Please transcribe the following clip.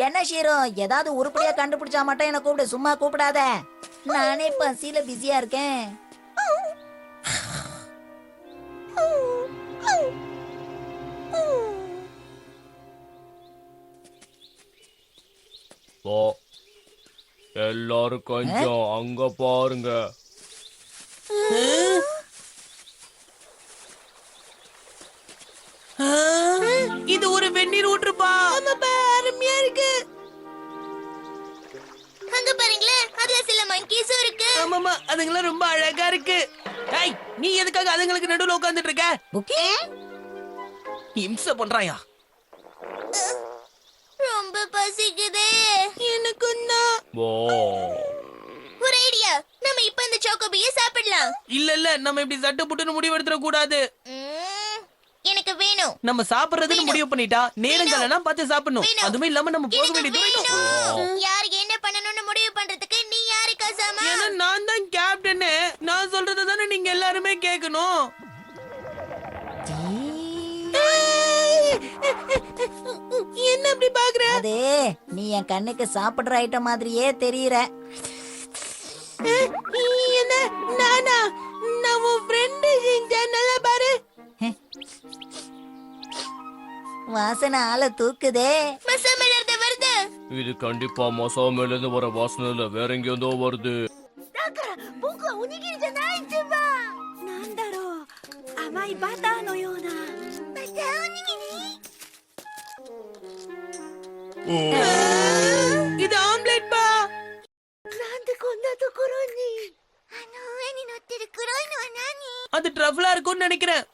என்ன ஷீரோ, ஏதாவது உருப்படியா கண்டுபிடிச்சா மட்டும் என்ன கூப்பிடு, சும்மா கூப்பிடாத. நானே பசியில பிஸியா இருக்கேன். ஓ, எல்லாரும் கொஞ்சம் அங்க பாருங்க. இது ஒரு வெந்நீர் ஊற்றுப்பா. அருமையா இருக்கு. அங்க பாருங்களேன், அதுல சில மங்கீஸும் இருக்கு. ஆமாமா, அதுங்களாம் ரொம்ப அழகா இருக்கு. ஏய், நீ எதுக்காக அதுங்களுக்கு நடுவுல உட்கார்ந்துட்டு இருக்க? புக்கி, இம்சை பண்றாயா? ரொம்ப பசிக்குதே. எனக்கும் தான். ஓ, ஒரு ஐடியா, நம்ம இப்ப இந்த சோக்கோபியை சாப்பிடலாம். இல்ல நம்ம இப்படி சட்டு புட்டுன்னு முடிவெடுத்துட கூடாது. எனக்கு வேணும். நம்ம சாப்பிடுறதுன்னு முடிவு பண்ணிட்டா நேரங்களெல்லாம் பார்த்து சாப்பிடணும். வேணும். அதுவும் இல்லாம நம்ம போக எனக்கு வேண்டியது வேணும். யார் என்ன பண்ணணும்னு முடிவு பண்றதுக்கு நீ யாரு கசாமா? ஏன்னா நான் தான் கேப்டன். நான் சொல்றதை தானே நீங்க எல்லாருமே கேட்கணும். என்ன அப்படி பாக்குற? அது நீ என் கண்ணுக்கு சாப்பிடுற ஐட்டம் மாதிரியே தெரியற. என்ன நானா? நான் உன் ஃப்ரெண்டு நல்லா பாரு. வாசனை ஆள தூக்குதே. மசாமலர்ந்து வருது. இது கண்டிப்பா மசாமேல இருந்து வர வாசனை இல்ல, வேற எங்கேருந்தோ வருது. 僕はおにぎりじゃないんば。なんだろう、甘いバターのような。バターおにぎり？ இது ஆம்லெட் பா. なんでこんなところに？あの上に乗ってる黒いのは何？ அது ட்ரஃபிளா இருக்கும்னு நினைக்கிறேன்.